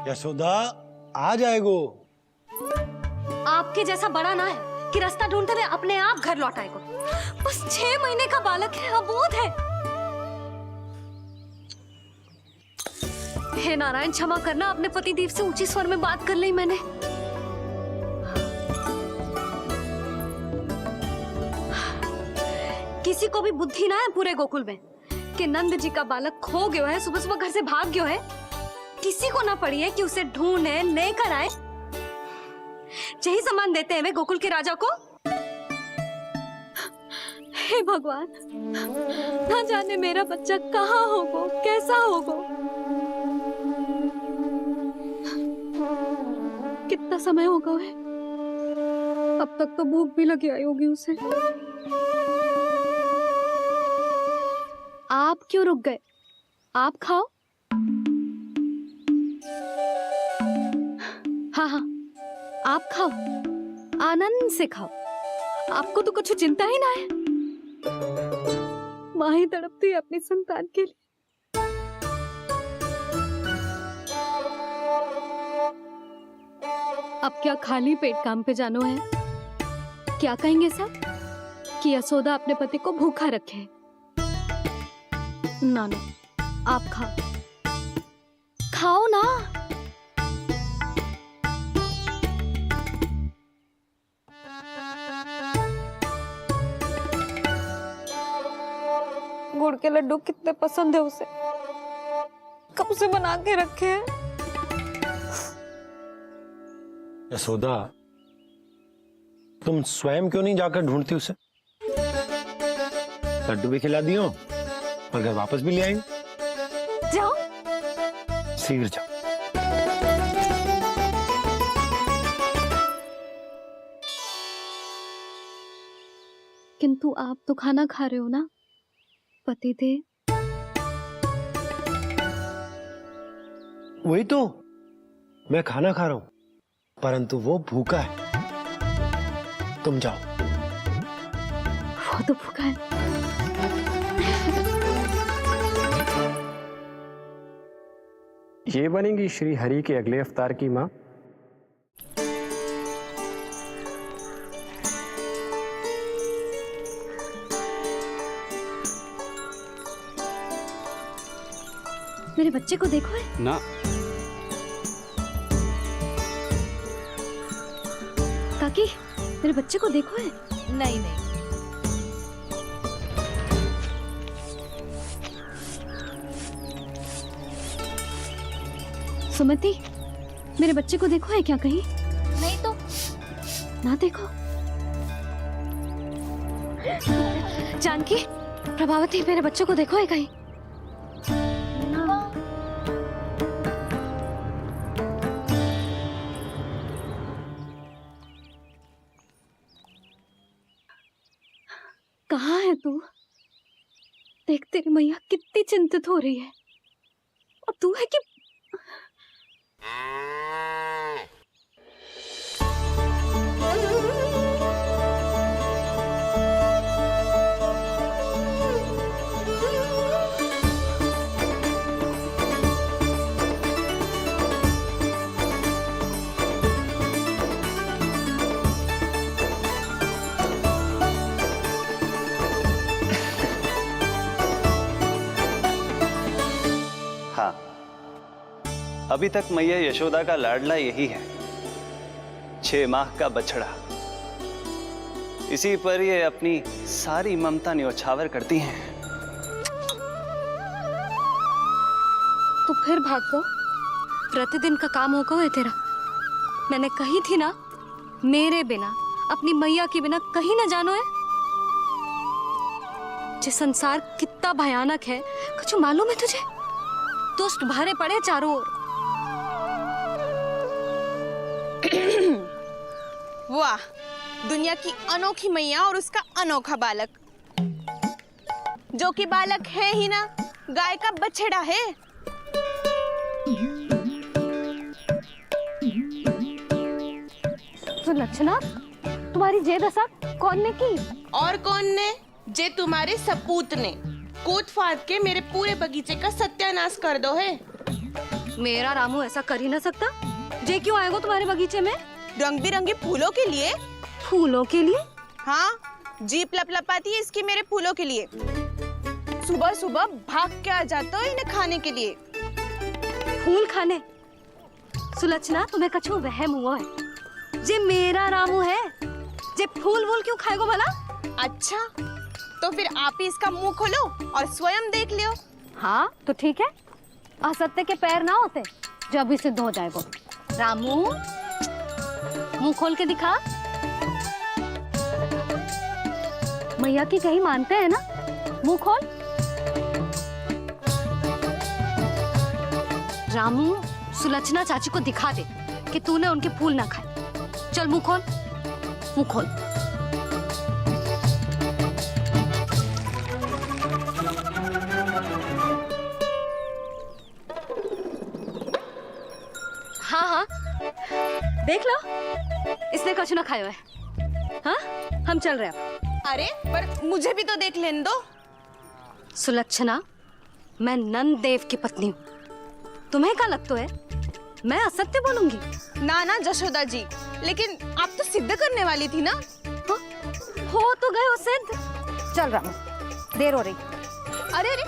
यशोदा आ जाएगो। आपके जैसा बड़ा ना है कि रास्ता ढूंढते हुए अपने आप घर लौट आएगा। बस 6 महीने का बालक है, अबोध है। हे नारायण, क्षमा करना, अपने पति देव से ऊंची स्वर में बात कर ली मैंने। किसी को भी बुद्धि ना है पूरे गोकुल में कि नंद जी का बालक खो गया है, सुबह सुबह घर से भाग गया है। किसी को ना पड़ी है कि उसे ढूंढे लेकर आए। यही सम्मान देते हैं वे गोकुल के राजा को। हे भगवान, ना जाने मेरा बच्चा कहाँ होगा, कैसा होगा। कितना समय होगा है? अब तक तो भूख भी लगी आई होगी उसे। आप क्यों रुक गए? आप खाओ। हाँ हाँ, आप खाओ, आनंद से खाओ। आपको तो कुछ चिंता ही ना है। माँ ही तड़पती है अपनी संतान के लिए। अब क्या खाली पेट काम पे जानो है? क्या कहेंगे सब कि यशोदा अपने पति को भूखा रखे? ना ना, आप खाओ, खाओ ना। गुड़ के लड्डू कितने पसंद है उसे, कब से बना के रखे हैं। यशोदा, तुम स्वयं क्यों नहीं जाकर ढूंढती उसे? लड्डू भी खिला दियो और घर वापस भी ले आएंगे। जाओ, शीघ्र जाओ। किंतु आप तो खाना खा रहे हो ना पति देव? वही तो, मैं खाना खा रहा हूं, परंतु वो भूखा है। तुम जाओ। वो तो भूखा है। ये बनेगी श्री हरि के अगले अवतार की माँ। मेरे बच्चे को देखो है ना। काकी, मेरे बच्चे को देखो है। नहीं नहीं, सुमति, मेरे बच्चे को देखो है क्या कहीं? नहीं तो। ना देखो। जानकी, प्रभावती, मेरे बच्चे को देखो है कहीं? कहाँ है तू? देख, तेरी मैया कितनी चिंतित हो रही है, और तू है कि हाँ, अभी तक मैया यशोदा का लाडला यही है, 6 माह का बछड़ा। इसी पर ये अपनी सारी ममता न्योछावर करती हैं। तू फिर भाग गो। प्रतिदिन का काम हो गो है तेरा। मैंने कही थी ना, मेरे बिना, अपनी मैया के बिना कहीं ना जानो है। ये संसार कितना भयानक है, कुछ मालूम है तुझे? दुष्ट भरे पड़े चारों ओर। वाह, दुनिया की अनोखी मैया और उसका अनोखा बालक, जो कि बालक है ही ना, गाय का बछड़ा है। तो लक्षणा, तुम्हारी जे दशा कौन ने की? और कौन ने? जे तुम्हारे सपूत ने कूद फाड़ के मेरे पूरे बगीचे का सत्यानाश कर दो है। मेरा रामू ऐसा कर ही ना सकता। जे क्यों आएगा तुम्हारे बगीचे में? रंग बिरंगे फूलों के लिए। फूलों के लिए? हाँ, जीप लपलपाती है इसकी मेरे फूलों के लिए। सुबह सुबह भाग के आ जाता है इन्हें खाने के लिए। फूल खाने? सुलक्षणा, तुम्हें कछु वहम हुआ है। जे मेरा रामू है, जे फूल वूल क्यों खाएगो भला? अच्छा, तो फिर आप ही इसका मुंह खोलो और स्वयं देख लियो। हाँ तो ठीक है, असत्य के पैर ना होते जो अभी सिद्ध हो जाएगा। रामू, मुंह खोल के दिखा। मैया की कहीं मानते हैं ना? मुंह खोल। रामू, सुलक्षणा चाची को दिखा दे कि तूने उनके फूल ना खाए। चल मुंह खोल, मुंह खोल। हाँ हाँ, देख लो, इसने कुछ ना खाया है। हाँ, हम चल रहे हैं। अरे पर मुझे भी तो देख लेने दो। सुलक्षणा, मैं नंद देव की पत्नी हूँ। तुम्हें क्या लगता है मैं असत्य बोलूंगी? ना ना जशोदा जी, लेकिन आप तो सिद्ध करने वाली थी ना। हाँ? हो तो गए हो सिद्ध। चल रामू, देर हो रही। अरे अरे,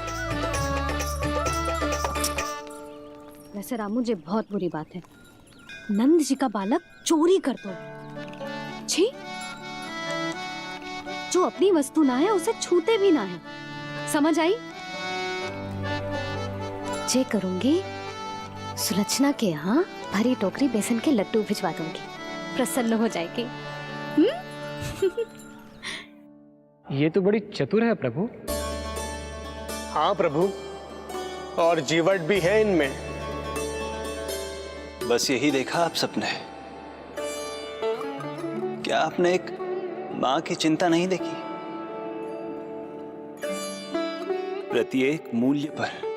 वैसे रामू, ये बहुत बुरी बात है। नंद जी का बालक चोरी कर दो। छी, जो अपनी वस्तु ना है उसे छूते भी ना है। समझ आई? जे करूंगी, सुलक्षणा के यहाँ भरी टोकरी बेसन के लड्डू भिजवा दूंगी। प्रसन्न हो जाएगी। ये तो बड़ी चतुर है प्रभु। हाँ प्रभु, और जीवट भी है इनमें। बस यही देखा आप सबने? क्या आपने एक मां की चिंता नहीं देखी? प्रत्येक मूल्य पर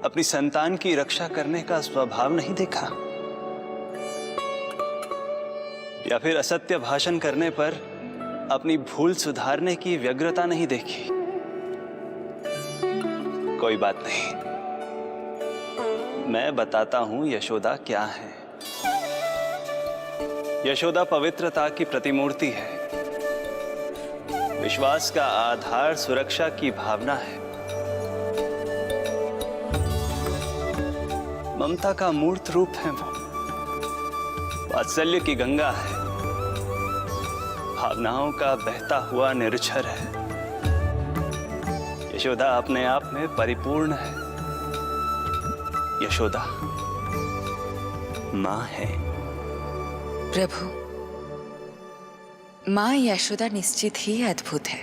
अपनी संतान की रक्षा करने का स्वभाव नहीं देखा? या फिर असत्य भाषण करने पर अपनी भूल सुधारने की व्यग्रता नहीं देखी? कोई बात नहीं, मैं बताता हूं यशोदा क्या है। यशोदा पवित्रता की प्रतिमूर्ति है, विश्वास का आधार सुरक्षा की भावना है, ममता का मूर्त रूप है वो, वात्सल्य की गंगा है, भावनाओं का बहता हुआ निर्झर है। यशोदा अपने आप में परिपूर्ण है। यशोदा मां है। प्रभु, मां यशोदा निश्चित ही अद्भुत है।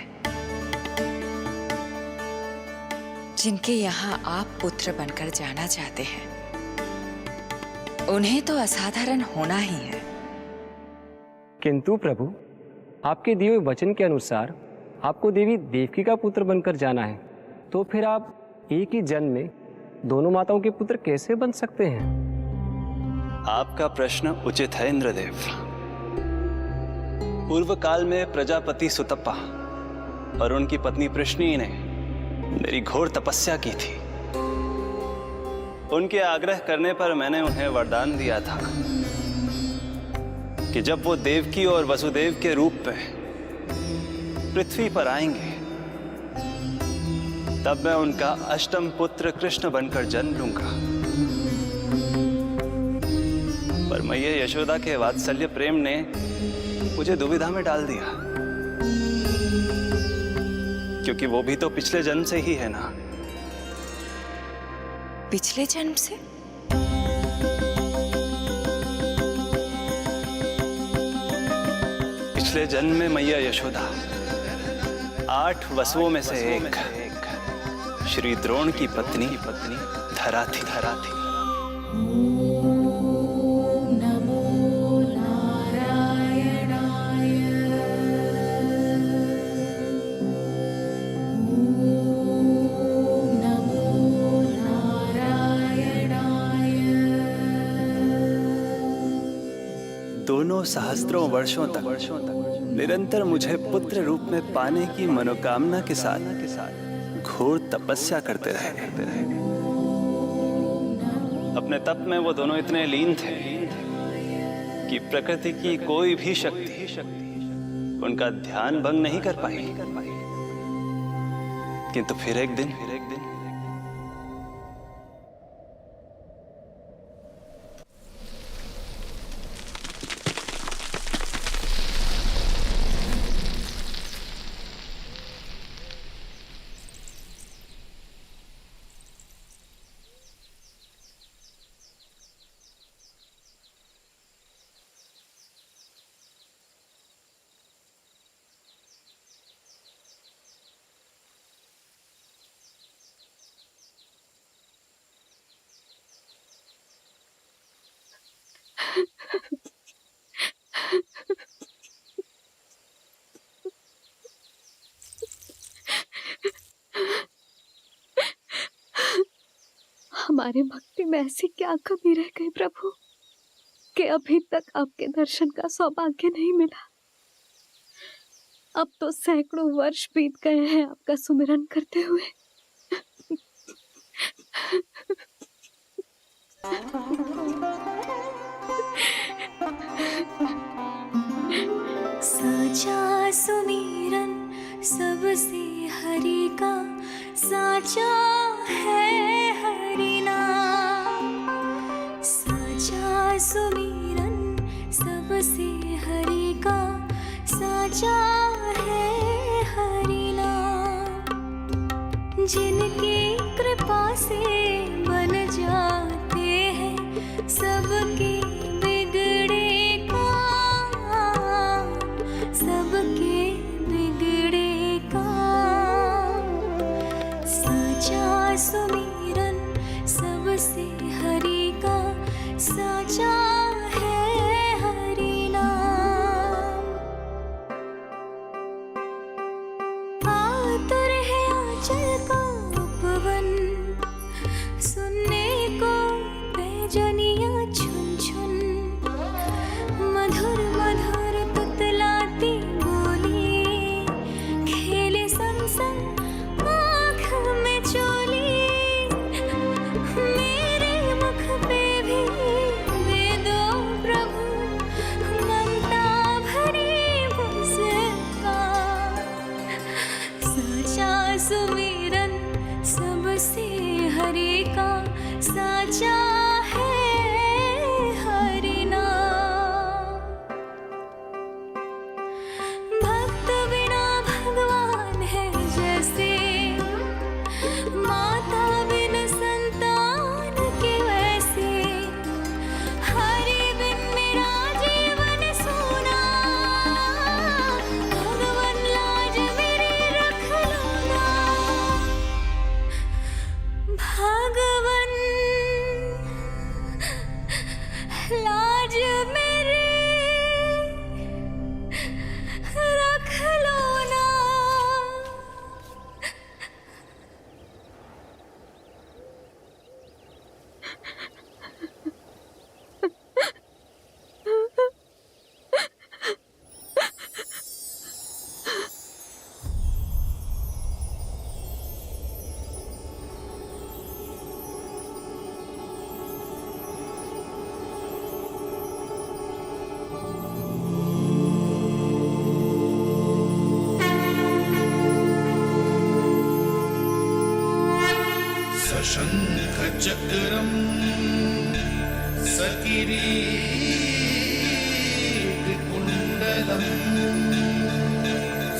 जिनके यहाँ आप पुत्र बनकर जाना चाहते हैं, उन्हें तो असाधारण होना ही है। किंतु प्रभु, आपके दिए हुए वचन के अनुसार आपको देवी देवकी का पुत्र बनकर जाना है, तो फिर आप एक ही जन्म में दोनों माताओं के पुत्र कैसे बन सकते हैं? आपका प्रश्न उचित है इंद्रदेव। पूर्व काल में प्रजापति सुतप्पा और उनकी पत्नी प्रश्नी ने मेरी घोर तपस्या की थी। उनके आग्रह करने पर मैंने उन्हें वरदान दिया था कि जब वो देवकी और वसुदेव के रूप में पृथ्वी पर आएंगे, तब मैं उनका अष्टम पुत्र कृष्ण बनकर जन्म लूंगा। पर मैया यशोदा के वात्सल्य प्रेम ने मुझे दुविधा में डाल दिया, क्योंकि वो भी तो पिछले जन्म से ही है ना। पिछले जन्म से? पिछले जन्म में मैया यशोदा 8 वसुओं में से एक श्री द्रोण की पत्नी धरा थी। दोनों सहस्त्रों वर्षों तक निरंतर मुझे पुत्र रूप में पाने की मनोकामना के साथ घोर तपस्या करते रहे। अपने तप में वो दोनों इतने लीन थे कि प्रकृति की कोई भी शक्ति उनका ध्यान भंग नहीं कर पाई। किंतु फिर एक दिन हमारे भक्ति में ऐसी क्या कमी रह गई प्रभु कि अभी तक आपके दर्शन का सौभाग्य नहीं मिला। अब तो सैकड़ों वर्ष बीत गए हैं आपका सुमिरन करते हुए। साचा सुमिरन सबसे हरि का, साचा है हरि नाम। साचा सुमिरन सबसे हरि का, साचा है हरि नाम। जिनकी कृपा से बन जाते हैं सबके बिगड़े काम, सबके बिगड़े काम। साचा सुमिरन सबसे हरि का, साचा है हरि नाम। आतुर है आंचल का उपवन, सुनने को पैजनियां छुन छुन। मधुर मधुर तुतलाती बोली, खेले संग संग आँख में चोली। मेरे मुख पे भी दे दो प्रभु ममता भरी मुस्कान। साचा सुमिरन सबसे हरि का, साचा है हरि नाम। भक्त बिना भगवान है जैसे, माता बिन संतान के वैसे। हरि बिन मेरा जीवन सूना, भगवन लाज मेरी रख लो ना। भगवन लाज मेरी रख लो ना। शङ्खचक्रं सकिरीटकुण्डलं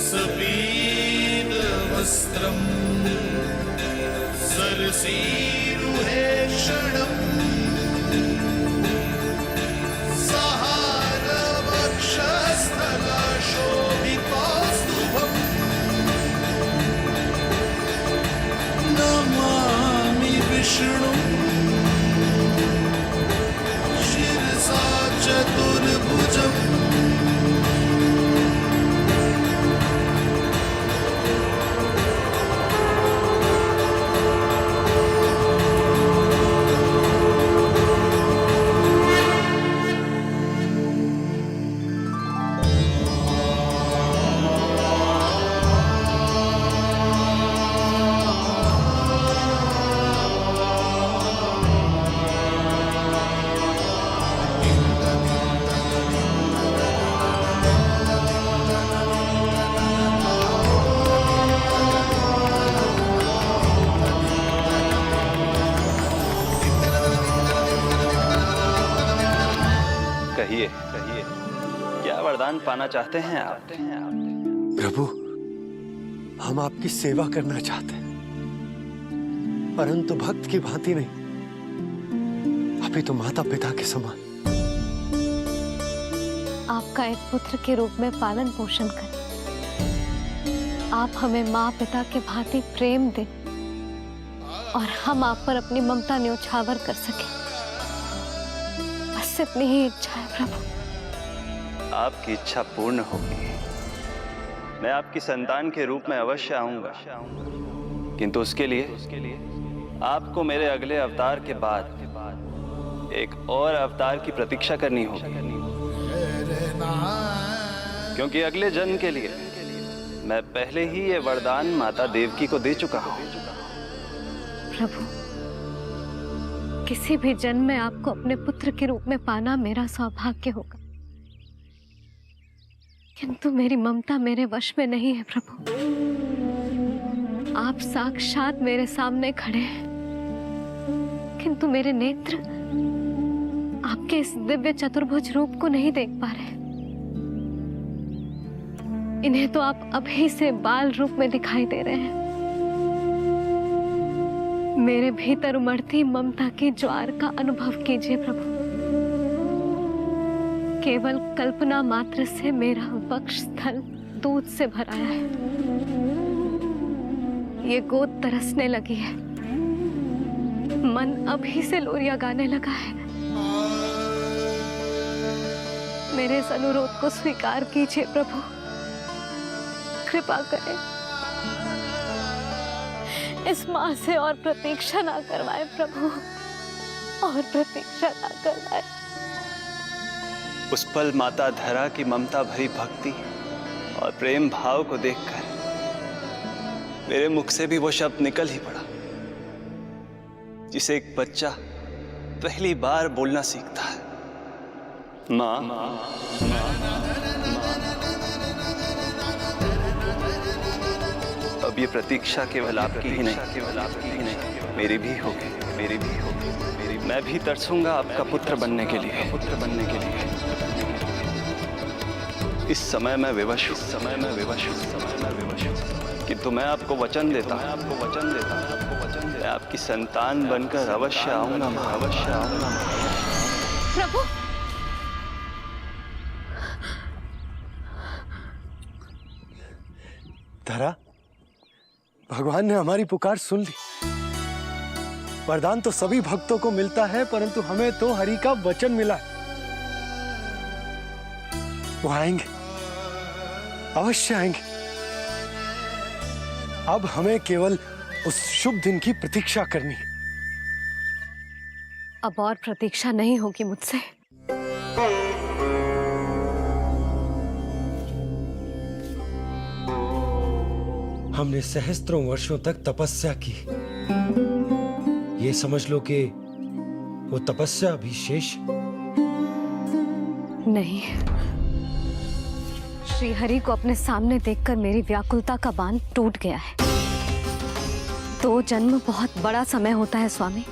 सपीतवस्त्रं सरसीरुहेक्षणम् सहारवक्षस्थलशोभितौस्तुभम् नमामि विष्णुं शिरसा चतुर्भुजम्। वरदान पाना चाहते हैं आप? प्रभु, हम आपकी सेवा करना चाहते हैं, परंतु भक्त की भांति नहीं, अभी तो माता पिता के समान। आपका एक पुत्र के रूप में पालन पोषण करें। आप हमें माँ पिता के भांति प्रेम दें और हम आप पर अपनी ममता न्योछावर कर सकें। बस इतनी ही इच्छा है प्रभु। आपकी इच्छा पूर्ण होगी। मैं आपकी संतान के रूप में अवश्य आऊंगा, किंतु उसके लिए आपको मेरे अगले अवतार के बाद एक और अवतार की प्रतीक्षा करनी होगी, क्योंकि अगले जन्म के लिए मैं पहले ही ये वरदान माता देवकी को दे चुका हूं। प्रभु, किसी भी जन्म में आपको अपने पुत्र के रूप में पाना मेरा सौभाग्य होगा, किंतु मेरी ममता मेरे वश में नहीं है प्रभु। आप साक्षात मेरे सामने खड़े हैं, किंतु मेरे नेत्र आपके इस दिव्य चतुर्भुज रूप को नहीं देख पा रहे। इन्हें तो आप अभी से बाल रूप में दिखाई दे रहे हैं। मेरे भीतर उमड़ती ममता की ज्वार का अनुभव कीजिए प्रभु। केवल कल्पना मात्र से मेरा वक्ष स्थल दूध से भराया है। ये गोद तरसने लगी है, मन अभी से लोरिया गाने लगा है। मेरे इस अनुरोध को स्वीकार कीजिए प्रभु, कृपा करें। इस माँ से और प्रतीक्षा ना करवाए प्रभु, और प्रतीक्षा ना करवाए। उस पल माता धरा की ममता भरी भक्ति और प्रेम भाव को देखकर मेरे मुख से भी वो शब्द निकल ही पड़ा जिसे एक बच्चा पहली बार बोलना सीखता है, माँ। अब ये प्रतीक्षा केवल आपकी ही नहीं, मेरी भी होगी, मेरी भी होगी। मैं भी तरसूंगा आपका पुत्र बनने के लिए, इस समय मैं विवश हूँ, किंतु मैं आपको वचन देता हूँ, मैं आपकी संतान बनकर अवश्य आऊंगा, अवश्य आऊंगा। प्रभु, धरा, भगवान ने हमारी पुकार सुन ली। वरदान तो सभी भक्तों को मिलता है, परंतु हमें तो हरि का वचन मिला है। वो आएंगे, अवश्य आएंगे। अब हमें केवल उस शुभ दिन की प्रतीक्षा करनी है। अब और प्रतीक्षा नहीं होगी मुझसे। हमने सहस्त्रों वर्षों तक तपस्या की, ये समझ लो कि वो तपस्या अभी शेष नहीं। श्री हरि को अपने सामने देखकर मेरी व्याकुलता का बांध टूट गया है। 2 जन्म बहुत बड़ा समय होता है स्वामी।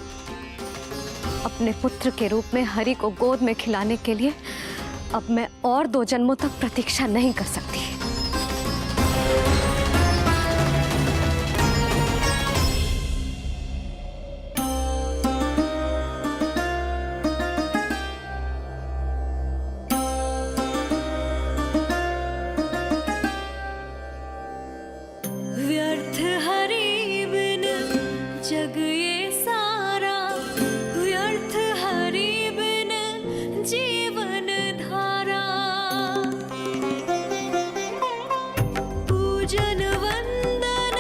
अपने पुत्र के रूप में हरि को गोद में खिलाने के लिए अब मैं और 2 जन्मों तक प्रतीक्षा नहीं कर सकती। व्यर्थ हरि बिन जग ये सारा, व्यर्थ हरि बिन जीवन धारा। पूजन वंदन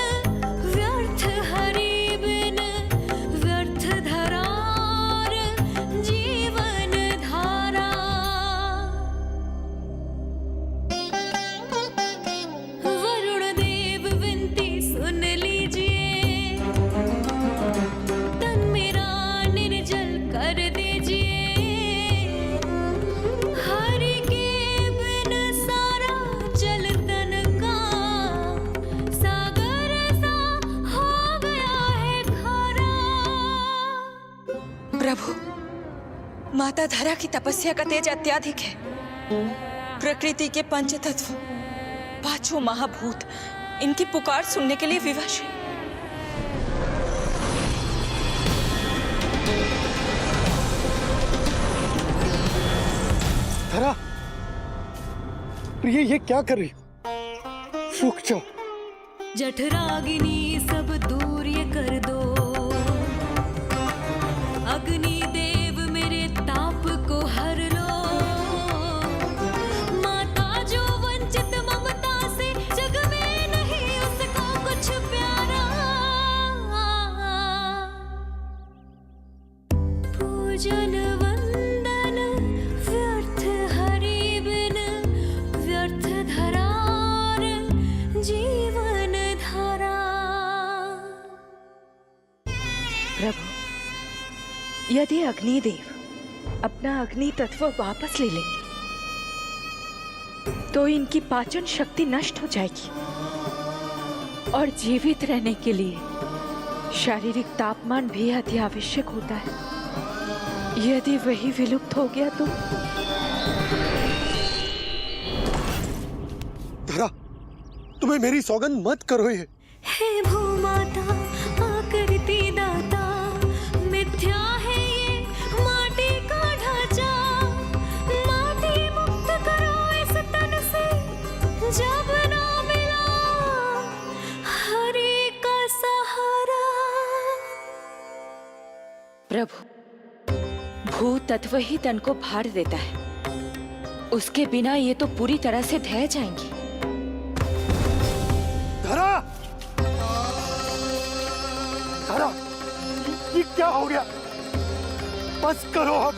व्यर्थ हरि बिन, व्यर्थ धरार जीवन धारा। वरुण देव विनती सुन लीजिए, तन मेरा निर्जल कर दीजिए। हरि के बिन सारा जल तन का, सागर सा हो गया है खारा। प्रभु, माता धरा की तपस्या का तेज अत्याधिक है। प्रकृति के पंच तत्व, पांचों महाभूत इनकी पुकार सुनने के लिए विवश है। धरा, प्रिय ये क्या कर रही हो? रुक जाओ। जठराग्नि सब दूर ये कर दो, अग्नि देव मेरे ताप को हर लो। माता जो वंचित ममता से जग में नहीं उसको कुछ प्यारा। पूजन वंदन व्यर्थ हरि बिन, व्यर्थ धरार जीवन धारा। प्रभु, यदि अग्निदेव अपना अग्नि तत्व वापस ले लेंगे तो इनकी पाचन शक्ति नष्ट हो जाएगी और जीवित रहने के लिए शारीरिक तापमान भी अति आवश्यक होता है। यदि वही विलुप्त हो गया तो धरा, तुम्हें मेरी सौगंध मत करो ये। हे भूमाता आकृति दाता, मिथ्या है ये माटी का ढांचा। माटी मुक्त करो इस तन से, जब ना मिला हरि का सहारा। प्रभु, भू तत्व ही तन को भार देता है, उसके बिना ये तो पूरी तरह से ढह जाएंगी। धरा, धरा, ये क्या हो गया? बस करो अब।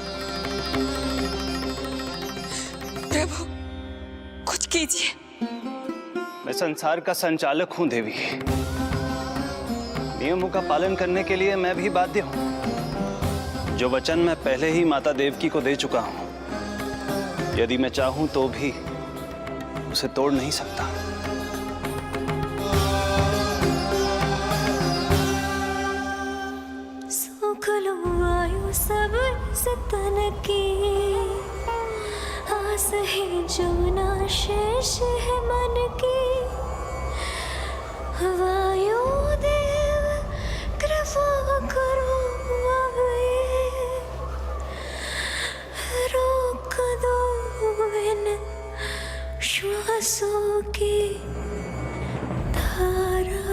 प्रभु, कुछ कीजिए। मैं संसार का संचालक हूं देवी। नियमों का पालन करने के लिए मैं भी बाध्य हूं। जो वचन मैं पहले ही माता देवकी को दे चुका हूं, यदि मैं चाहूं तो भी उसे तोड़ नहीं सकता। सुख लो आयु सब इस तन की, आस है जो ना शेष है मन की। वायु देव कृपा करो अब ये, रोक दो इन श्वासों की धारा।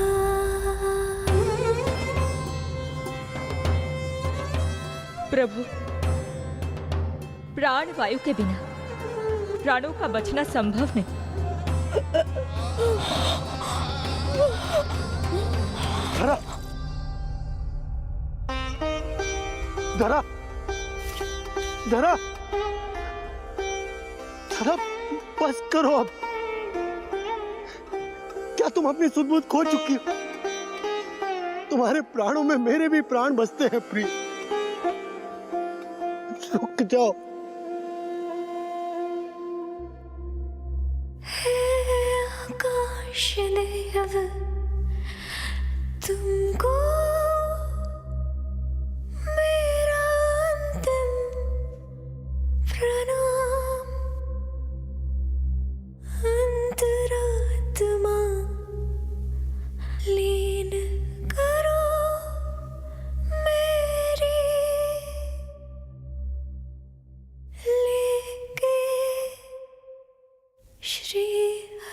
प्रभु, प्राण वायु के बिना प्राणों का बचना संभव नहीं। धरा, धरा, धरा, धरा, बस करो अब। क्या तुम अपनी सुध-बुध खो चुकी हो? तुम्हारे प्राणों में मेरे भी प्राण बसते हैं प्रिय। रुक जाओ। हे आकाश देव, तुमको मेरा अंतिम प्रणाम। अंतरात्मा लीन करो मेरी, लेके श्री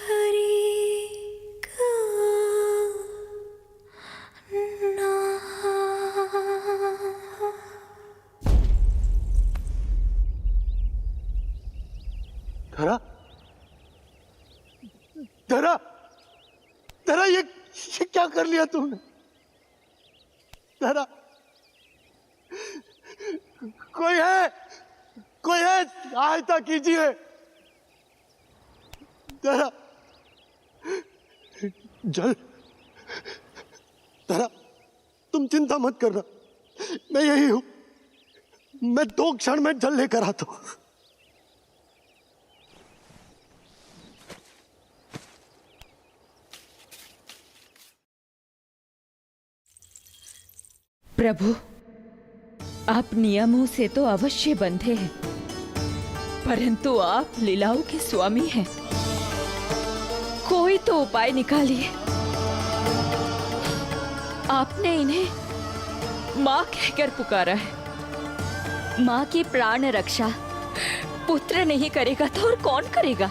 हरि का नाम। धरा, धरा, धरा, ये क्या कर लिया तुमने? धरा, कोई है, कोई है, सहायता कीजिए। धरा, जल। धरा, तुम चिंता मत करना, मैं यही हूं। मैं 2 क्षण में जल लेकर आता हूं। प्रभु, आप नियमों से तो अवश्य बंधे हैं, परंतु आप लीलाओं के स्वामी हैं। कोई तो उपाय निकालिए। आपने इन्हें माँ कहकर पुकारा है। माँ की प्राण रक्षा पुत्र नहीं करेगा तो और कौन करेगा?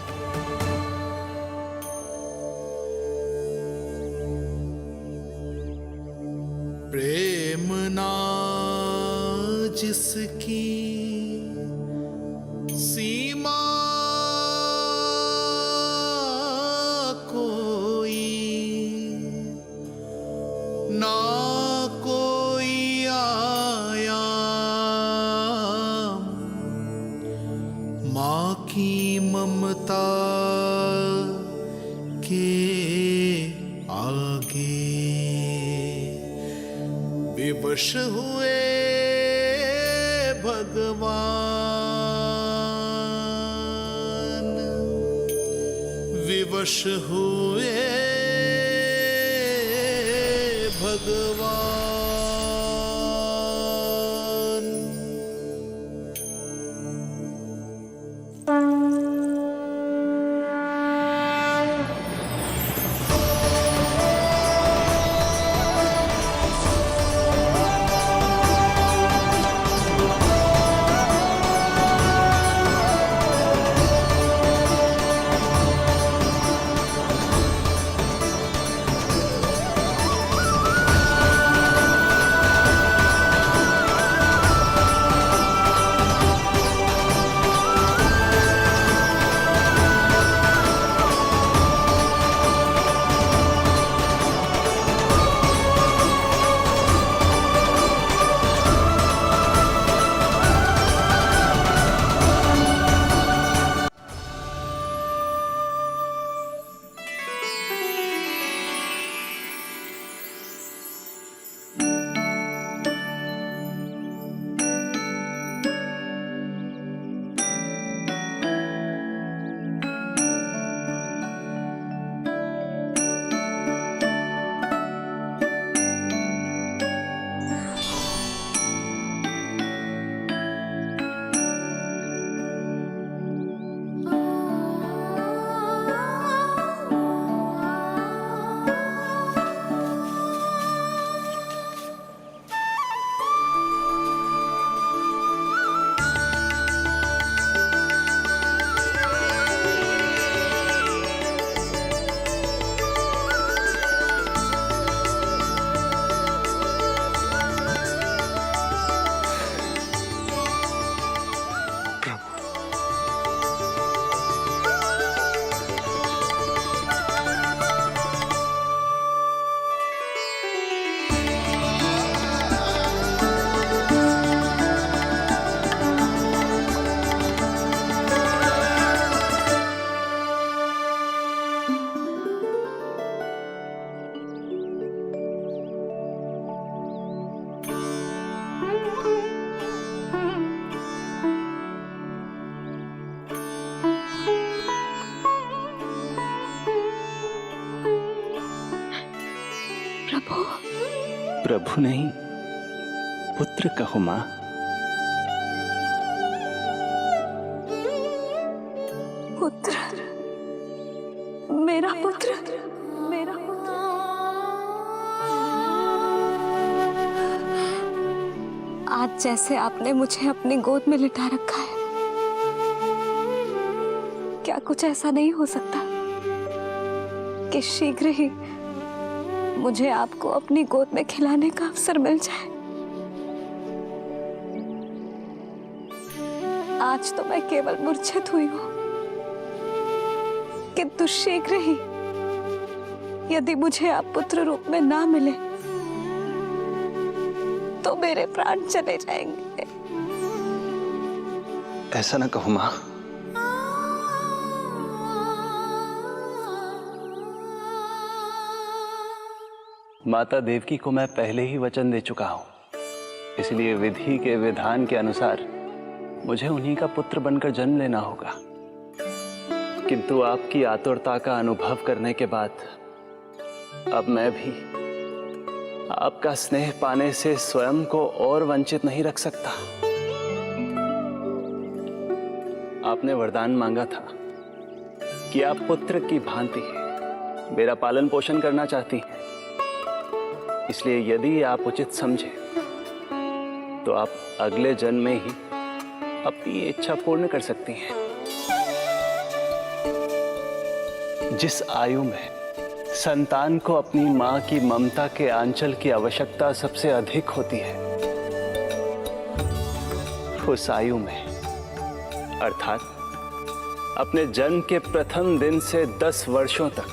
प्रेम ना जिसकी सीमा कोई, ना कोई आया माँ की ममता के आगे। विवश हुए भगवान, विवश हुए भगवान। प्रभु नहीं, पुत्र कहो मां। पुत्र, मेरा पुत्र, मेरा पुत्र। आज जैसे आपने मुझे अपनी गोद में लिटा रखा है, क्या कुछ ऐसा नहीं हो सकता कि शीघ्र ही मुझे आपको अपनी गोद में खिलाने का अवसर मिल जाए? आज तो मैं केवल मूर्छित हुई हूं, किंतु शीघ्र ही यदि मुझे आप पुत्र रूप में ना मिले तो मेरे प्राण चले जाएंगे। ऐसा ना कहो मां। माता देवकी को मैं पहले ही वचन दे चुका हूं, इसलिए विधि के विधान के अनुसार मुझे उन्हीं का पुत्र बनकर जन्म लेना होगा। किंतु आपकी आतुरता का अनुभव करने के बाद अब मैं भी आपका स्नेह पाने से स्वयं को और वंचित नहीं रख सकता। आप आपने वरदान मांगा था कि आप पुत्र की भांति मेरा पालन पोषण करना चाहती हैं। इसलिए यदि आप उचित समझे तो आप अगले जन्म में ही अपनी इच्छा पूर्ण कर सकती हैं। जिस आयु में संतान को अपनी मां की ममता के आंचल की आवश्यकता सबसे अधिक होती है, उस आयु में अर्थात अपने जन्म के प्रथम दिन से 10 वर्षों तक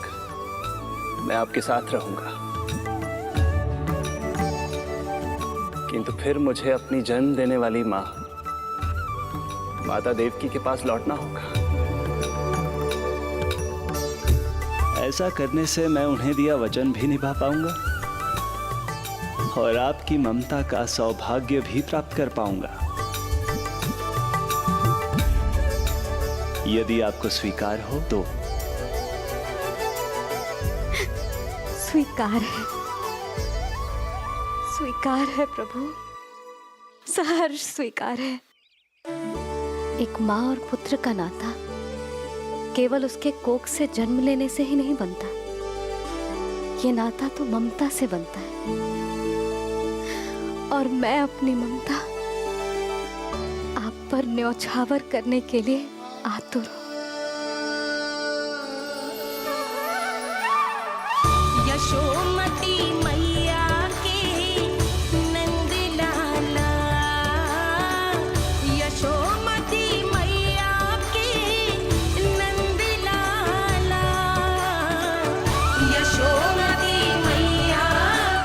मैं आपके साथ रहूंगा। किंतु फिर मुझे अपनी जन्म देने वाली मां माता देवकी के पास लौटना होगा। ऐसा करने से मैं उन्हें दिया वचन भी निभा पाऊंगा और आपकी ममता का सौभाग्य भी प्राप्त कर पाऊंगा। यदि आपको स्वीकार हो तो। स्वीकार है प्रभु, सहर्ष स्वीकार है। एक माँ और पुत्र का नाता केवल उसके कोख से जन्म लेने से ही नहीं बनता, ये नाता तो ममता से बनता है। और मैं अपनी ममता आप पर न्यौछावर करने के लिए आतुर हूं। यशोमती मैया के नंद लाला, यशोमती मैया के नंद लाला, यशोमती मैया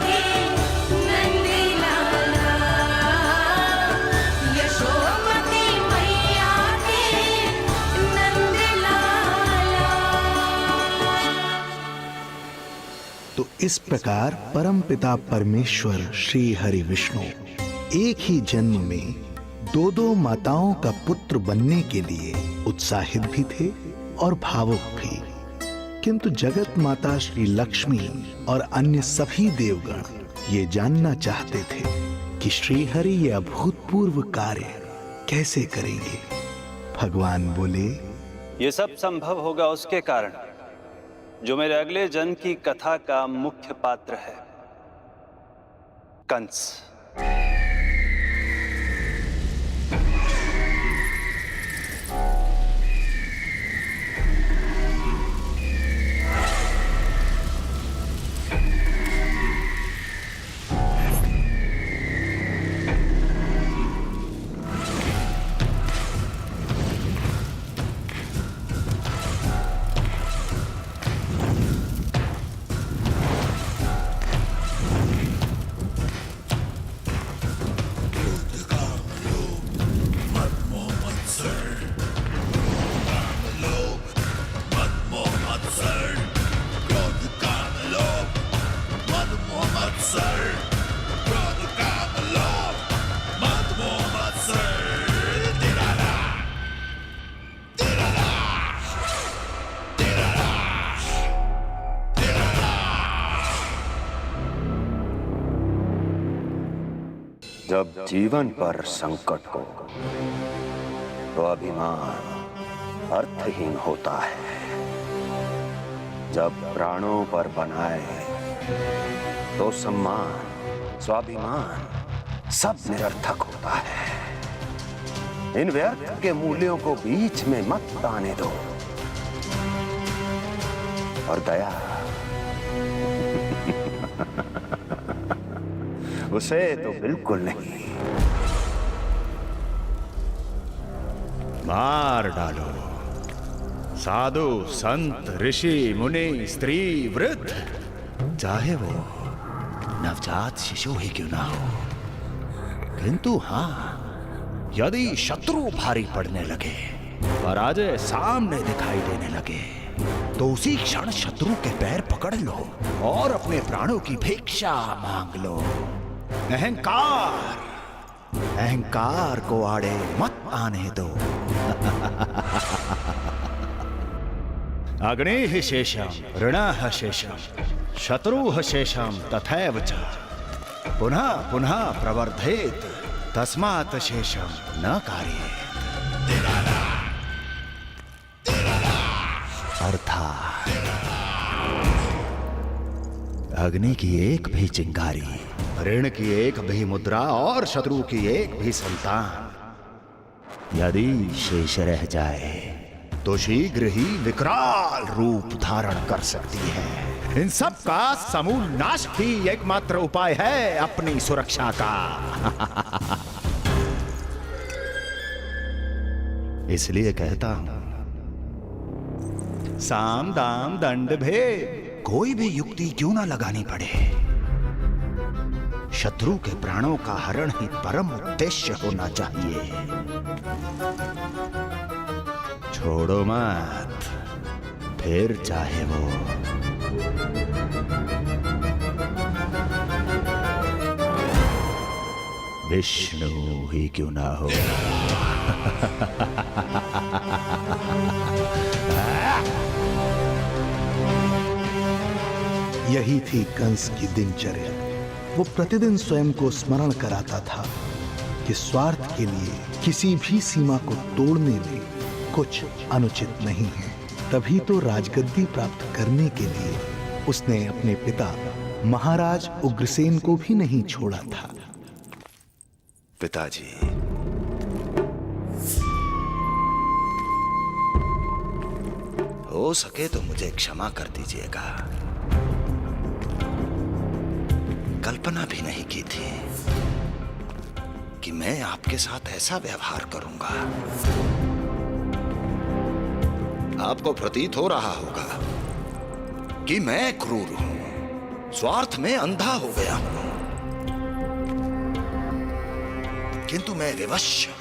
के नंद लाला, यशोमती मैया के नंद लाला। तो इस प्रकार परमपिता परमेश्वर श्री हरि विष्णु एक ही जन्म में दो माताओं का पुत्र बनने के लिए उत्साहित भी थे और भावुक भी। किंतु जगत माता श्री लक्ष्मी और अन्य सभी देवगण ये जानना चाहते थे कि श्री हरि ये अभूतपूर्व कार्य कैसे करेंगे। भगवान बोले, ये सब संभव होगा उसके कारण जो मेरे अगले जन्म की कथा का मुख्य पात्र है, कंस। जब जीवन पर संकट हो तो अभिमान अर्थहीन होता है। जब प्राणों पर बनाए तो सम्मान स्वाभिमान सब निरर्थक होता है। इन व्यर्थ के मूल्यों को बीच में मत आने दो। और दया उसे तो बिल्कुल नहीं। मार डालो। साधु संत ऋषि मुनि स्त्री वृद्ध, चाहे वो नवजात शिशु ही क्यों ना हो। किंतु हाँ, यदि शत्रु भारी पड़ने लगे, पराजय सामने दिखाई देने लगे, तो उसी क्षण शत्रु के पैर पकड़ लो और अपने प्राणों की भिक्षा मांग लो। अहंकार को आड़े मत आने दो। अग्निः शेषम ऋणः शेषम शत्रुः शेषम तथैव च पुनः पुनः प्रवर्धेत तस्मात् शेषम न कार्येत। अर्थात अग्नि की एक भी चिंगारी, ऋण की एक भी मुद्रा और शत्रु की एक भी संतान यदि शेष रह जाए तो शीघ्र ही विकराल रूप धारण कर सकती है। इन सब का समूल नाश ही एकमात्र उपाय है अपनी सुरक्षा का। इसलिए कहता हूं, साम दाम दंड भेद कोई भी युक्ति क्यों ना लगानी पड़े, शत्रु के प्राणों का हरण ही परम उद्देश्य होना चाहिए। छोड़ो मत, फिर चाहे वो विष्णु ही क्यों ना हो। यही थी कंस की दिनचर्या। वो प्रतिदिन स्वयं को स्मरण कराता था कि स्वार्थ के लिए किसी भी सीमा को तोड़ने में कुछ अनुचित नहीं है। तभी तो राजगद्दी प्राप्त करने के लिए उसने अपने पिता महाराज उग्रसेन को भी नहीं छोड़ा था। पिताजी, हो सके तो मुझे क्षमा कर दीजिएगा। कल्पना भी नहीं की थी कि मैं आपके साथ ऐसा व्यवहार करूंगा। आपको प्रतीत हो रहा होगा कि मैं क्रूर हूं, स्वार्थ में अंधा हो गया हूं, किंतु मैं विवश हूं।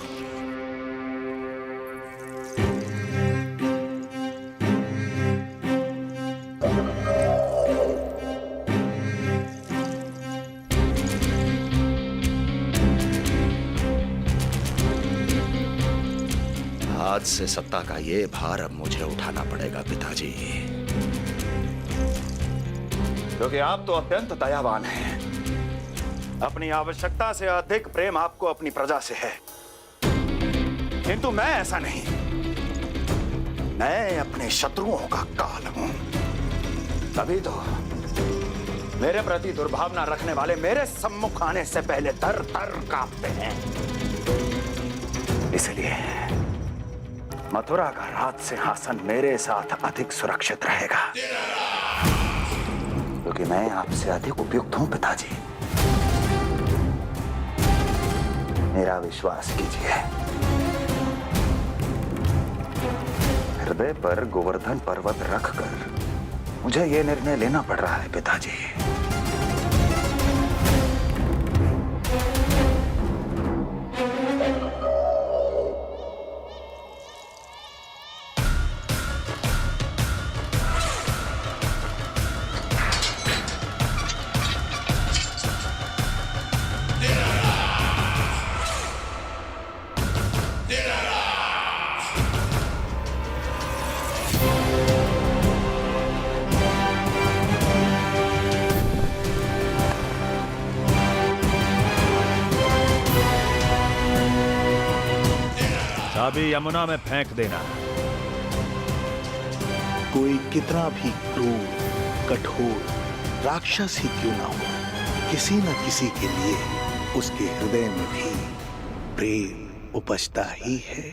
आज से सत्ता का ये भार अब मुझे उठाना पड़ेगा पिताजी, क्योंकि आप तो अत्यंत दयावान हैं। अपनी आवश्यकता से अधिक प्रेम आपको अपनी प्रजा से है, किंतु मैं ऐसा नहीं। मैं अपने शत्रुओं का काल हूं, तभी तो मेरे प्रति दुर्भावना रखने वाले मेरे सम्मुख आने से पहले थर थर कांपते हैं। इसलिए मथुरा का राज सिंहासन मेरे साथ अधिक सुरक्षित रहेगा, क्योंकि मैं आपसे अधिक उपयुक्त हूं पिताजी। मेरा विश्वास कीजिए। हृदय पर गोवर्धन पर्वत रखकर मुझे यह निर्णय लेना पड़ रहा है पिताजी। चाबी यमुना में फेंक देना। कोई कितना भी क्रूर, कठोर राक्षस ही क्यों ना हो, किसी न किसी के लिए उसके हृदय में भी प्रेम उपजता ही है।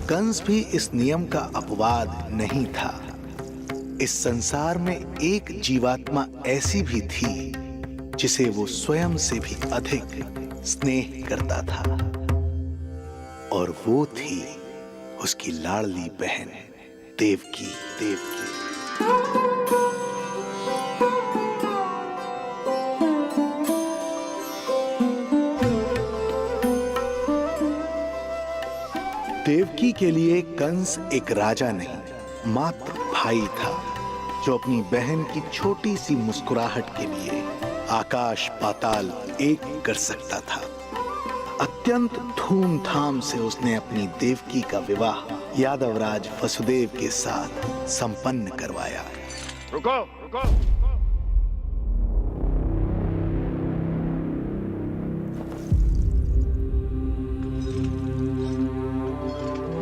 कंस भी इस नियम का अपवाद नहीं था। इस संसार में एक जीवात्मा ऐसी भी थी जिसे वो स्वयं से भी अधिक स्नेह करता था, और वो थी उसकी लाडली बहन देवकी। देवकी के लिए कंस एक राजा नहीं, मात्र भाई था, जो अपनी बहन की छोटी सी मुस्कुराहट के लिए आकाश पाताल एक कर सकता था। अत्यंत धूमधाम से उसने अपनी देवकी का विवाह यादवराज वसुदेव के साथ संपन्न करवाया। रुको।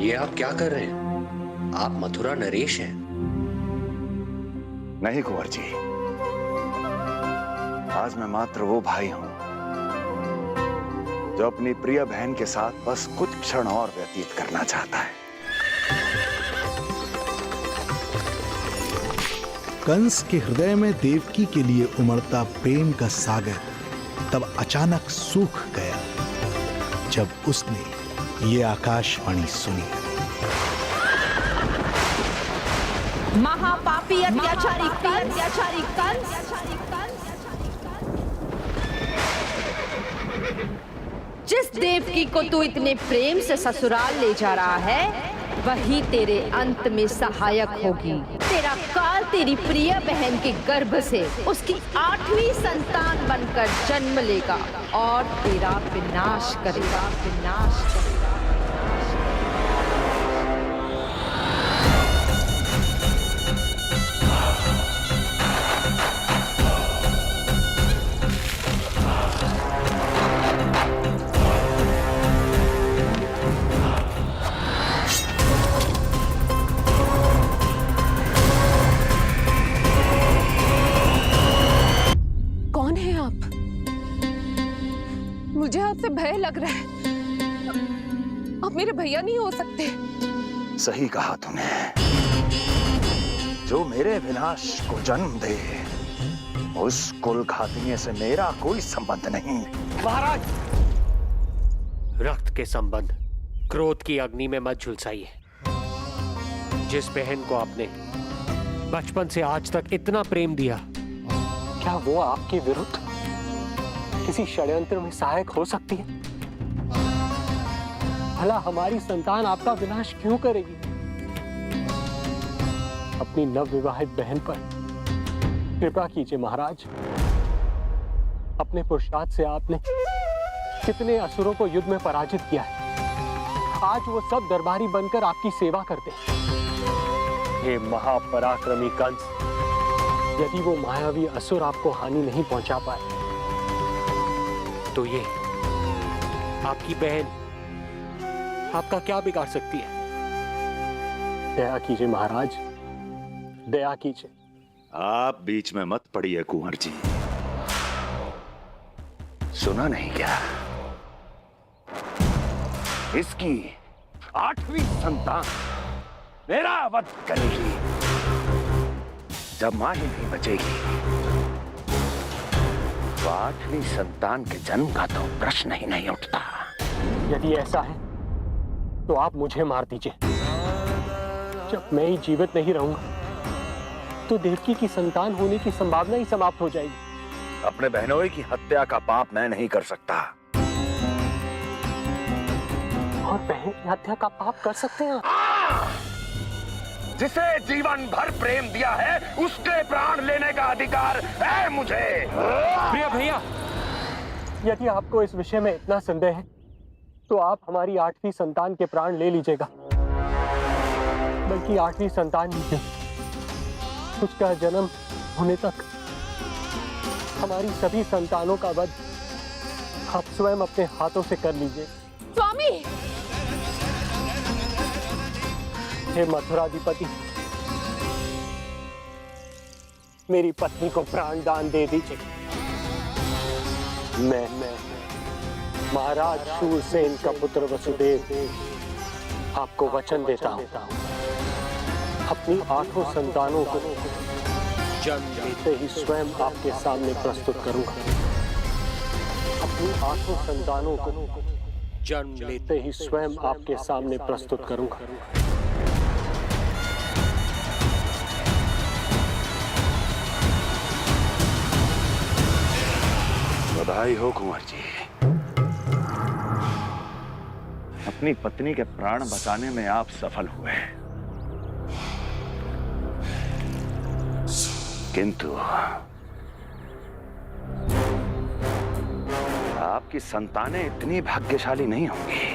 ये आप क्या कर रहे हैं? आप मथुरा नरेश हैं? नहीं कुंवर जी, आज मैं मात्र वो भाई हूं जो अपनी प्रिय बहन के साथ बस कुछ क्षण और व्यतीत करना चाहता है। कंस के हृदय में देवकी के लिए उमड़ता प्रेम का सागर तब अचानक सूख गया जब उसने ये आकाशवाणी सुनी। महापापी अत्याचारी कंस, जिस देवकी को तू इतने प्रेम से ससुराल ले जा रहा है वही तेरे अंत में सहायक होगी। तेरा काल तेरी प्रिय बहन के गर्भ से उसकी 8वीं संतान बनकर जन्म लेगा और तेरा विनाश करेगा। कौन है आप? मुझे आपसे भय लग रहा है। आप मेरे भैया नहीं हो सकते। सही कहा तूने। जो मेरे विनाश को जन्म दे उस कुल घातिनी से मेरा कोई संबंध नहीं। महाराज, रक्त के संबंध क्रोध की अग्नि में मत झुलसाइए। जिस बहन को आपने बचपन से आज तक इतना प्रेम दिया, क्या वो आपके विरुद्ध किसी षड्यंत्र में सहायक हो सकती है? भला हमारी संतान आपका विनाश क्यों करेगी? अपनी नवविवाहित बहन पर कृपा कीजिए महाराज। अपने पुरुषार्थ से आपने कितने असुरों को युद्ध में पराजित किया है। आज वो सब दरबारी बनकर आपकी सेवा करते हैं। हे महापराक्रमी कंस, यदि वो मायावी असुर आपको हानि नहीं पहुंचा पाए तो ये आपकी बहन आपका क्या बिगाड़ सकती है? दया कीजिए महाराज, दया कीजिए। आप बीच में मत पड़िए कुंवर जी। सुना नहीं क्या? इसकी 8वीं संतान मेरा वध करेगी। जब मां ही नहीं बचेगी तो 8वीं संतान के जन्म का तो प्रश्न ही नहीं उठता। यदि ऐसा है तो आप मुझे मार दीजिए। जब मैं ही जीवित नहीं रहूंगा तो देवकी की संतान होने की संभावना ही समाप्त हो जाएगी। अपने बहनोई की हत्या का पाप मैं नहीं कर सकता। और बहन की हत्या का पाप कर सकते हैं? जिसे जीवन भर प्रेम दिया है उसके प्राण लेने का अधिकार है मुझे। प्रिय भैया, यदि आपको इस विषय में इतना संदेह है तो आप हमारी 8वीं संतान के प्राण ले लीजिएगा। बल्कि 8वीं संतान ही क्यों, उसका जन्म होने तक हमारी सभी संतानों का वध आप स्वयं अपने हाथों से कर लीजिए। स्वामी, हे मथुराधिपति, मेरी पत्नी को प्राण दान दे दीजिए। मैं महाराज शूरसेन का पुत्र वसुदेव आपको वचन देता हूं, अपनी 8 संतानों को जन्म लेते ही स्वयं आपके सामने प्रस्तुत करूंगा। अपनी 8 संतानों को जन्म लेते ही स्वयं आपके सामने प्रस्तुत करूंगा। बधाई हो कुंवर जी, अपनी पत्नी के प्राण बचाने में आप सफल हुए। किंतु आपकी संतानें इतनी भाग्यशाली नहीं होंगी।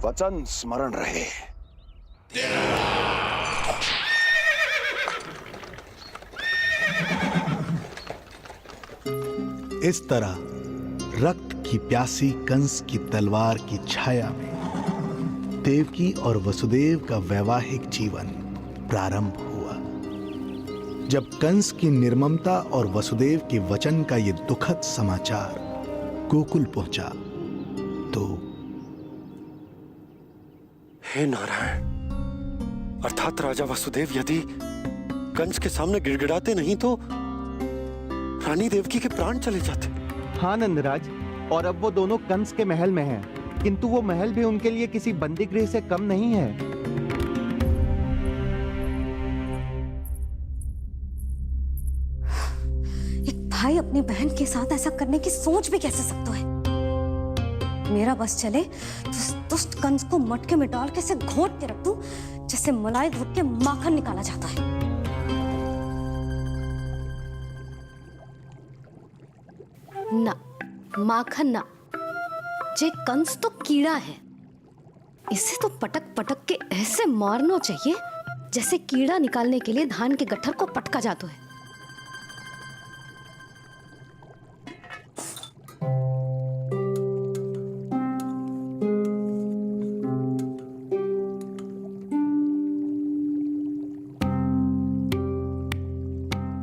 वचन स्मरण रहे। इस तरह रक्त की प्यासी कंस की तलवार की छाया में देवकी और वसुदेव का वैवाहिक जीवन प्रारंभ हुआ। जब कंस की निर्ममता और वसुदेव के वचन का ये दुखद समाचार गोकुल पहुंचा तो हे नारायण, अर्थात राजा वसुदेव यदि कंस के सामने गिड़गिड़ाते नहीं तो रानी देवकी के प्राण चले जाते। हाँ नंदराज, और अब वो दोनों कंस के महल में हैं, किंतु वो महल भी उनके लिए किसी बंदी गृह से कम नहीं है। एक भाई अपनी बहन के साथ ऐसा करने की सोच भी कैसे सकता है? मेरा बस चले तो इस दुष्ट कंस को मटके में डाल के इसे घोंट के रख दूं, जैसे मलाई घोट के माखन निकाला जाता है। ना, माखन ना, जे कंस तो कीड़ा है, इसे तो पटक पटक के ऐसे मारना चाहिए जैसे कीड़ा निकालने के लिए धान के गट्ठर को पटका जाता है।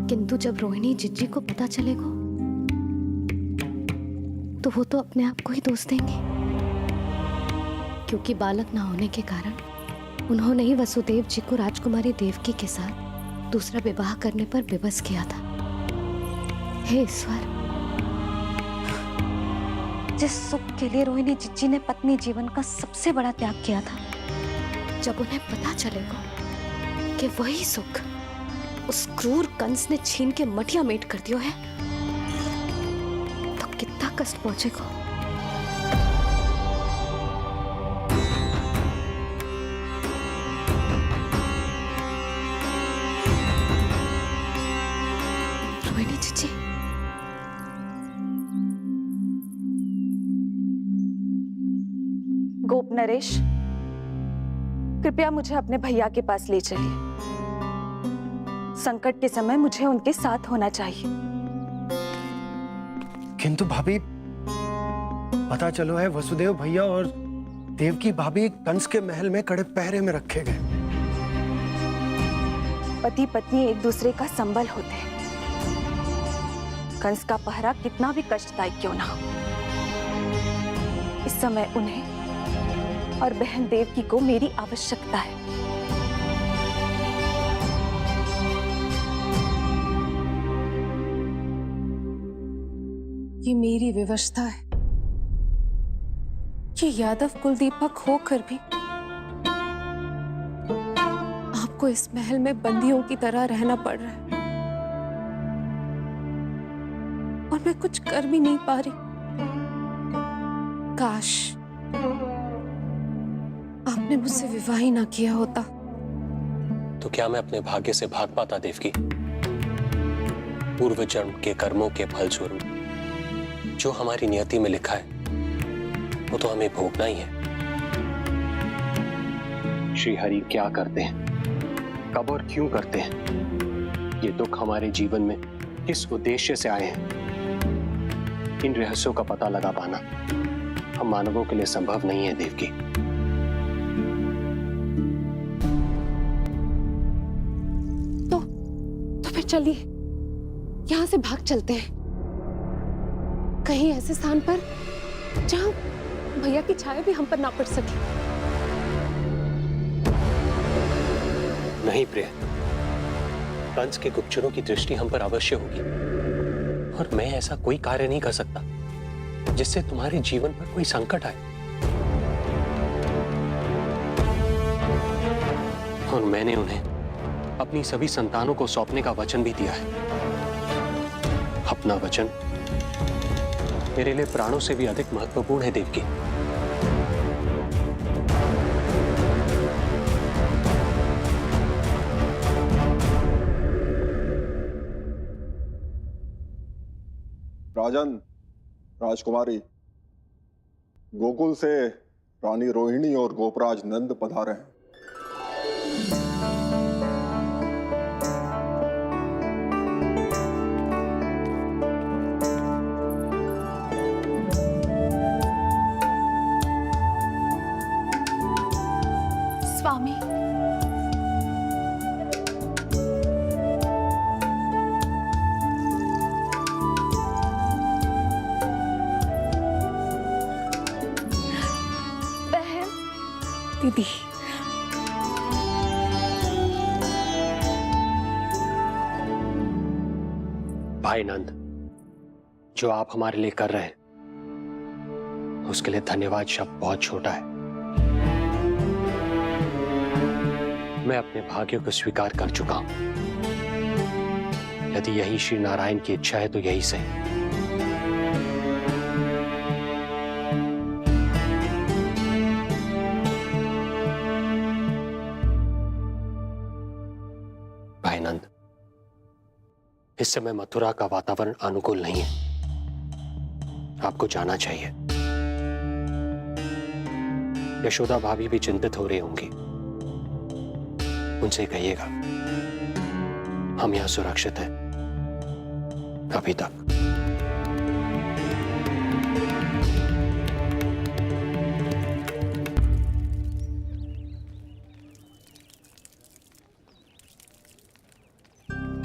किंतु जब रोहिणी जिज्जी को पता चलेगा तो वो तो अपने आप को ही दोष देंगे, क्योंकि बालक ना होने के कारण उन्होंने ही वसुदेव जी को राजकुमारी देवकी के साथ दूसरा विवाह करने पर विवश किया था। हे ईश्वर, जिस सुख के लिए रोहिणी जिज्जी ने पत्नी जीवन का सबसे बड़ा त्याग किया था, जब उन्हें पता चलेगा कि वही सुख उस क्रूर कंस ने छीन के मटिया मेट कर दिया है, तो कितना कष्ट पहुंचेगा। रोहिणी जीजी, गोप नरेश, कृपया मुझे अपने भैया के पास ले चलिए। संकट के समय मुझे उनके साथ होना चाहिए। किंतु भाभी, पता चलो है वसुदेव भैया और देवकी भाभी कंस के महल में कड़े पहरे में रखे गए। पति पत्नी एक दूसरे का संबल होते हैं। कंस का पहरा कितना भी कष्टदायक क्यों ना हो, इस समय उन्हें और बहन देवकी को मेरी आवश्यकता है। ये मेरी विवशता है। ये यादव कुलदीपक होकर भी आपको इस महल में बंदियों की तरह रहना पड़ रहा है, और मैं कुछ कर भी नहीं पा रही। काश आपने मुझसे विवाह ही ना किया होता। तो क्या मैं अपने भाग्य से भाग पाता देवकी? पूर्व जन्म के कर्मों के फल स्वरूप जो हमारी नियति में लिखा है वो तो हमें भोगना ही है। श्री हरि क्या करते हैं, कब और क्यों करते हैं, ये दुख हमारे जीवन में किस उद्देश्य से आए हैं, इन रहस्यों का पता लगा पाना हम मानवों के लिए संभव नहीं है देवकी। तो फिर चलिए यहां से भाग चलते हैं, कहीं ऐसे स्थान पर जहां भैया की छाया भी हम पर ना पड़ सके। नहीं प्रिय, कंस के गुप्तचरों की दृष्टि हम पर अवश्य होगी, और मैं ऐसा कोई कार्य नहीं कर सकता जिससे तुम्हारे जीवन पर कोई संकट आए। और मैंने उन्हें अपनी सभी संतानों को सौंपने का वचन भी दिया है। अपना वचन मेरे लिए प्राणों से भी अधिक महत्वपूर्ण है देवकी। राजन, राजकुमारी, गोकुल से रानी रोहिणी और गोपराज नंद पधारे हैं। दी। भाई नंद, जो आप हमारे लिए कर रहे हैं उसके लिए धन्यवाद शब्द बहुत छोटा है। मैं अपने भाग्य को स्वीकार कर चुका हूं। यदि यही श्री नारायण की इच्छा है तो यही सही। भाई नंद, इस समय मथुरा का वातावरण अनुकूल नहीं है, आपको जाना चाहिए। यशोदा भाभी भी चिंतित हो रही होंगी, उनसे कहिएगा हम यहां सुरक्षित हैं अभी तक।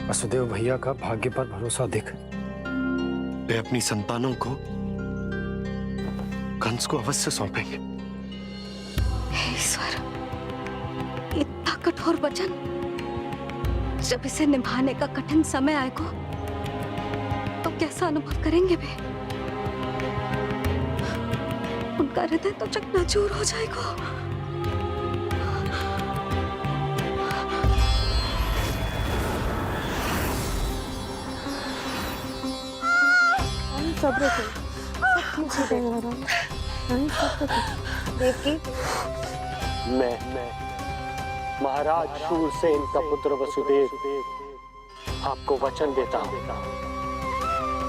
वसुदेव भैया का भाग्य पर भरोसा देख वे अपनी संतानों को कंस को अवश्य सौंपेंगे। ईश्वर, इतना कठोर वचन, जब इसे निभाने का कठिन समय आएगा तो कैसा अनुभव करेंगे वे? उनका हृदय तो चकनाचूर हो जाएगा। सब्र करो, सब ठीक हो जाएगा। देवकी, मैं महाराज शूरसेन का पुत्र वसुदेव आपको वचन देता हूं,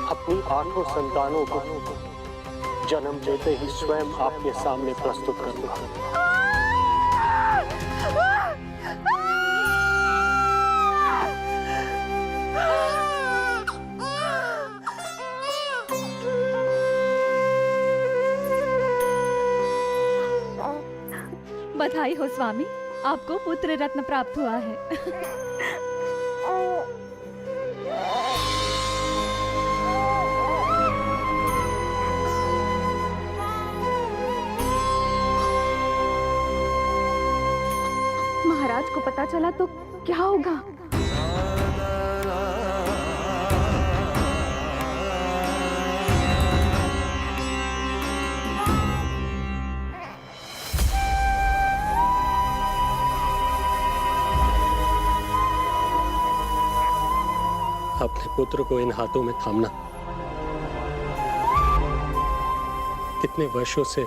अपनी 8 संतानों को जन्म देते ही स्वयं आपके सामने प्रस्तुत करूंगा। बधाई हो स्वामी, आपको पुत्र रत्न प्राप्त हुआ है। महाराज को पता चला तो क्या होगा? अपने पुत्र को इन हाथों में थामना। कितने वर्षों से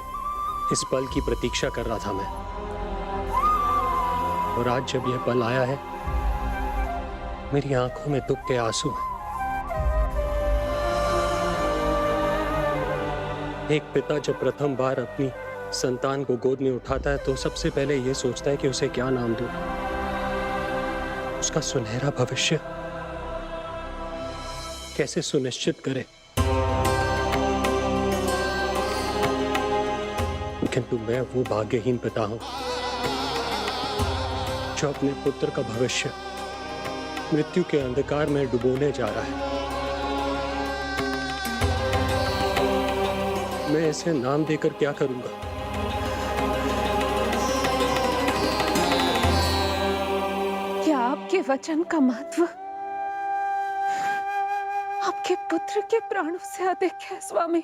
इस पल की प्रतीक्षा कर रहा था मैं, और आज जब यह पल आया है, मेरी आंखों में दुख के आंसू हैं। एक पिता जब प्रथम बार अपनी संतान को गोद में उठाता है तो सबसे पहले यह सोचता है कि उसे क्या नाम दूं, उसका सुनहरा भविष्य कैसे सुनिश्चित करे। किंतु मैं वो भाग्यहीन पिता हूं जो अपने पुत्र का भविष्य मृत्यु के अंधकार में डुबोने जा रहा है। मैं इसे नाम देकर क्या करूंगा? क्या आपके वचन का महत्व आपके पुत्र के प्राणों से अधिक है स्वामी?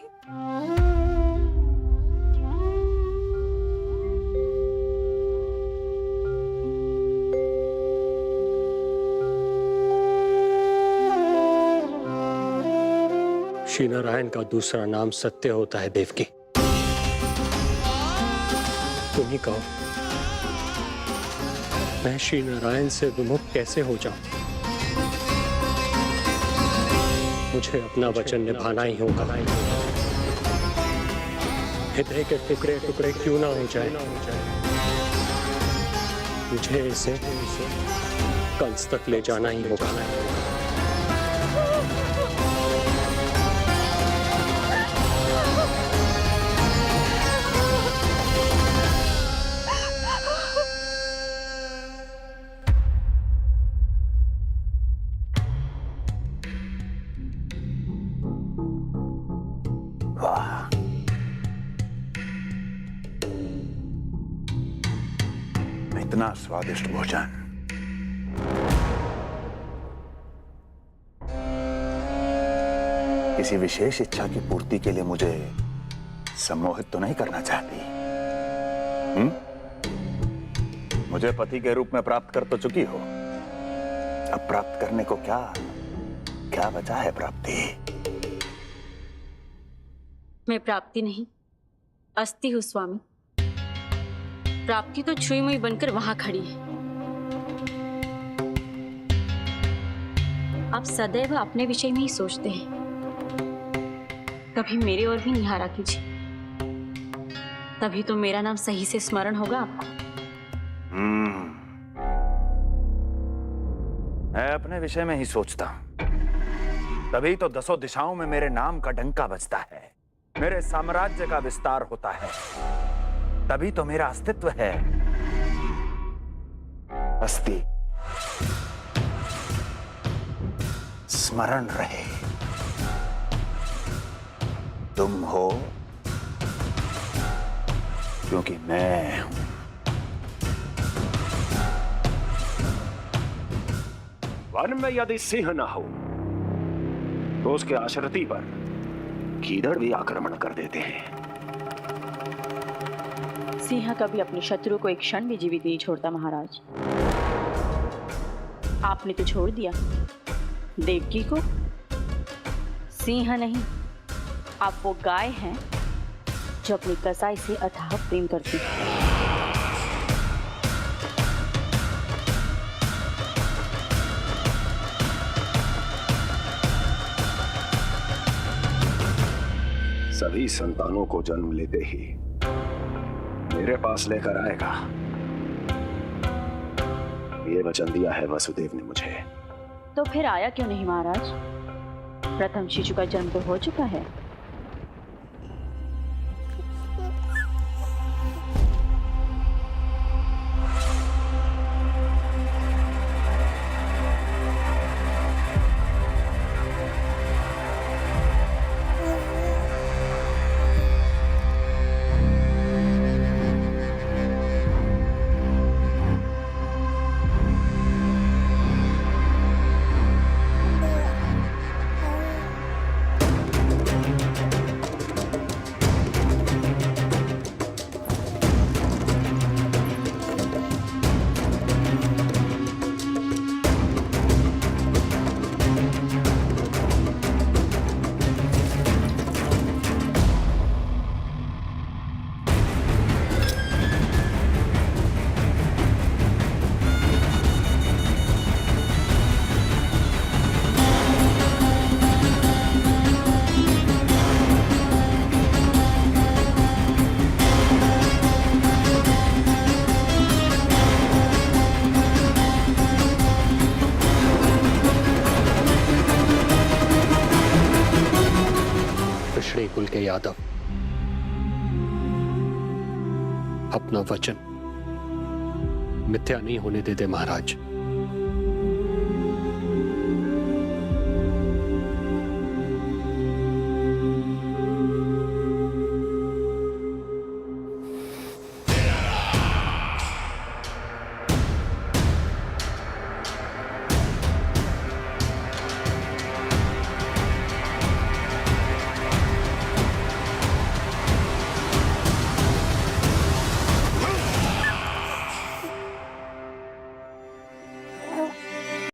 श्री नारायण का दूसरा नाम सत्य होता है देवकी। तुम ही कहो, मैं श्री नारायण से विमुख कैसे हो जाऊं? मुझे अपना वचन निभाना ही होगा। हृदय के टुकड़े टुकड़े क्यों ना हो जाए, मुझे इसे कंस तक ले जाना ही होगा। इतना स्वादिष्ट भोजन किसी विशेष इच्छा की पूर्ति के लिए मुझे सम्मोहित तो नहीं करना चाहती? मुझे पति के रूप में प्राप्त कर तो चुकी हो, अब प्राप्त करने को क्या क्या बचा है प्राप्ति? मैं प्राप्ति नहीं, अस्थि हूँ स्वामी। प्राप्ति तो छुई मुई बनकर वहां खड़ी है। आप सदैव अपने विषय में ही सोचते हैं, कभी मेरे ओर भी निहारा कीजिए, तभी तो मेरा नाम सही से स्मरण होगा आपको। मैं अपने विषय में ही सोचता हूं, तभी तो दसों दिशाओं में मेरे नाम का डंका बजता है, मेरे साम्राज्य का विस्तार होता है, तभी तो मेरा अस्तित्व है। अस्थि स्मरण रहे, तुम हो क्योंकि मैं हूं। वन में यदि सिंह न हो तो उसके आश्रिति पर गीदड़ भी आक्रमण कर देते हैं। सिंह कभी अपने शत्रु को एक क्षण भी जीवित नहीं छोड़ता महाराज। आपने तो छोड़ दिया देवकी को। सिंह नहीं, आप वो गाय हैं जो अपनी कसाई से अथाह प्रेम करती है। सभी संतानों को जन्म लेते ही मेरे पास लेकर आएगा, ये वचन दिया है वसुदेव ने मुझे। तो फिर आया क्यों नहीं महाराज? प्रथम शिशु का जन्म तो हो चुका है। कुल के यादव, अपना वचन मिथ्या नहीं होने देते महाराज।